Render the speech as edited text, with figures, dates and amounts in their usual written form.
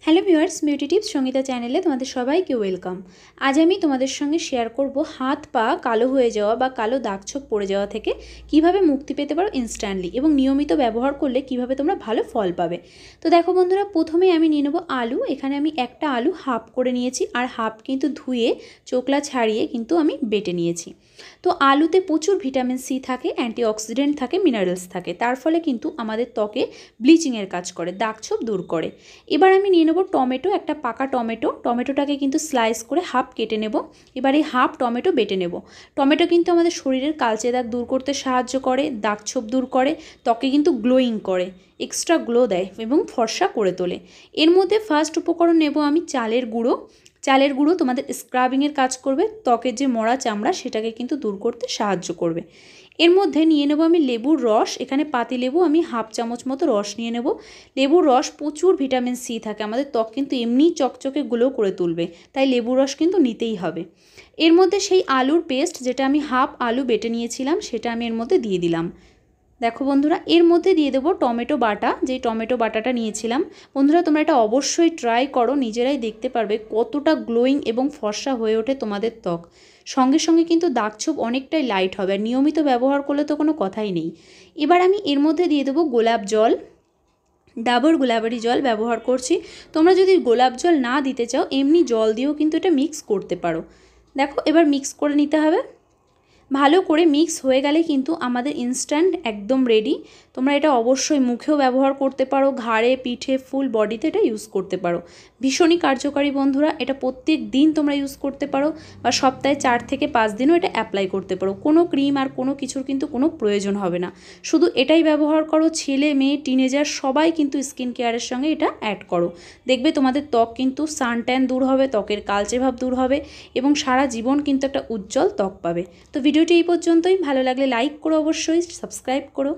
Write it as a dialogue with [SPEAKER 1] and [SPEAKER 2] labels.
[SPEAKER 1] Hello viewers, beauty tips Sangeeta চ্যানেলে তোমাদের সবাইকে ওয়েলকাম। আজ আমি তোমাদের সঙ্গে শেয়ার করব হাত পা কালো হয়ে যাওয়া বা কালো দাগছোপ পড়ে যাওয়া থেকে কিভাবে মুক্তি পেতে পারো ইনস্ট্যান্টলি, এবং নিয়মিত ব্যবহার করলে কিভাবে তোমরা ভালো ফল পাবে। তো দেখো বন্ধুরা, প্রথমে আমি নিয়ে নেবো আলু। এখানে আমি একটা আলু হাফ করে নিয়েছি, আর হাফ কিন্তু ধুয়ে চোকলা ছাড়িয়ে কিন্তু আমি বেটে নিয়েছি। তো আলুতে প্রচুর ভিটামিন সি থাকে, অ্যান্টিঅক্সিডেন্ট থাকে, মিনারেলস থাকে, তার ফলে কিন্তু আমাদের ত্বকে ব্লিচিংয়ের কাজ করে, দাগছোপ দূর করে। এবার আমি নিয়ে নেব টমেটো, একটা পাকা টমেটোটাকে কিন্তু স্লাইস করে হাফ কেটে নেব। এবার এই হাফ টমেটো বেটে নেব। টমেটো কিন্তু আমাদের শরীরের কালচে দাগ দূর করতে সাহায্য করে, দাগছোপ দূর করে, ত্বকে কিন্তু গ্লোয়িং করে, এক্সট্রা গ্লো দেয় এবং ফর্সা করে তোলে। এর মধ্যে ফার্স্ট উপকরণ নেব আমি চালের গুঁড়ো। চালের গুঁড়ো তোমাদের স্ক্রাবিংয়ের কাজ করবে, ত্বকের যে মরা চামড়া সেটাকে কিন্তু দূর করতে সাহায্য করবে। এর মধ্যে নিয়ে নেব আমি লেবুর রস। এখানে পাতি লেবু আমি হাফ চামচ মতো রস নিয়ে নেব। লেবুর রস প্রচুর ভিটামিন সি থাকে, আমাদের ত্বক কিন্তু এমনিই চকচকে গ্লো করে তুলবে, তাই লেবুর রস কিন্তু নিতেই হবে। এর মধ্যে সেই আলুর পেস্ট, যেটা আমি হাফ আলু বেটে নিয়েছিলাম, সেটা আমি এর মধ্যে দিয়ে দিলাম। দেখো বন্ধুরা, এর মধ্যে দিয়ে দেবো টমেটো বাটা, যেই টমেটো বাটাটা নিয়েছিলাম। বন্ধুরা, তোমরা এটা অবশ্যই ট্রাই করো, নিজেরাই দেখতে পারবে কতটা গ্লোয়িং এবং ফর্সা হয়ে ওঠে তোমাদের ত্বক। সঙ্গে সঙ্গে কিন্তু দাগছোপ অনেকটাই লাইট হবে, আর নিয়মিত ব্যবহার করলে তো কোনো কথাই নেই। এবার আমি এর মধ্যে দিয়ে দেবো গোলাপ জল। ডাবর গোলাবারি জল ব্যবহার করছি। তোমরা যদি গোলাপ জল না দিতে চাও, এমনি জল দিয়েও কিন্তু এটা মিক্স করতে পারো। দেখো, এবার মিক্স করে নিতে হবে। ভালো করে মিক্স হয়ে গেলে কিন্তু আমাদের ইনস্ট্যান্ট একদম রেডি। তোমরা এটা অবশ্যই মুখেও ব্যবহার করতে পারো, ঘাড়ে, পিঠে, ফুল বডিতে এটা ইউজ করতে পারো। ভীষণই কার্যকারী বন্ধুরা, এটা প্রত্যেক দিন তোমরা ইউজ করতে পারো, বা সপ্তাহে 4 থেকে 5 দিনও এটা অ্যাপ্লাই করতে পারো। কোনো ক্রিম আর কোনো কিছুর কিন্তু কোনো প্রয়োজন হবে না, শুধু এটাই ব্যবহার করো। ছেলে মেয়ে টিনেজার সবাই কিন্তু স্কিন কেয়ারের সঙ্গে এটা অ্যাড করো, দেখবে তোমাদের ত্বক কিন্তু সান ট্যান দূর হবে, ত্বকের কালচে ভাব দূর হবে, এবং সারা জীবন কিন্তু একটা উজ্জ্বল ত্বক পাবে। তো ভিডিওটি এই পর্যন্তই। ভালো লাগলে লাইক করো, অবশ্যই সাবস্ক্রাইব করো।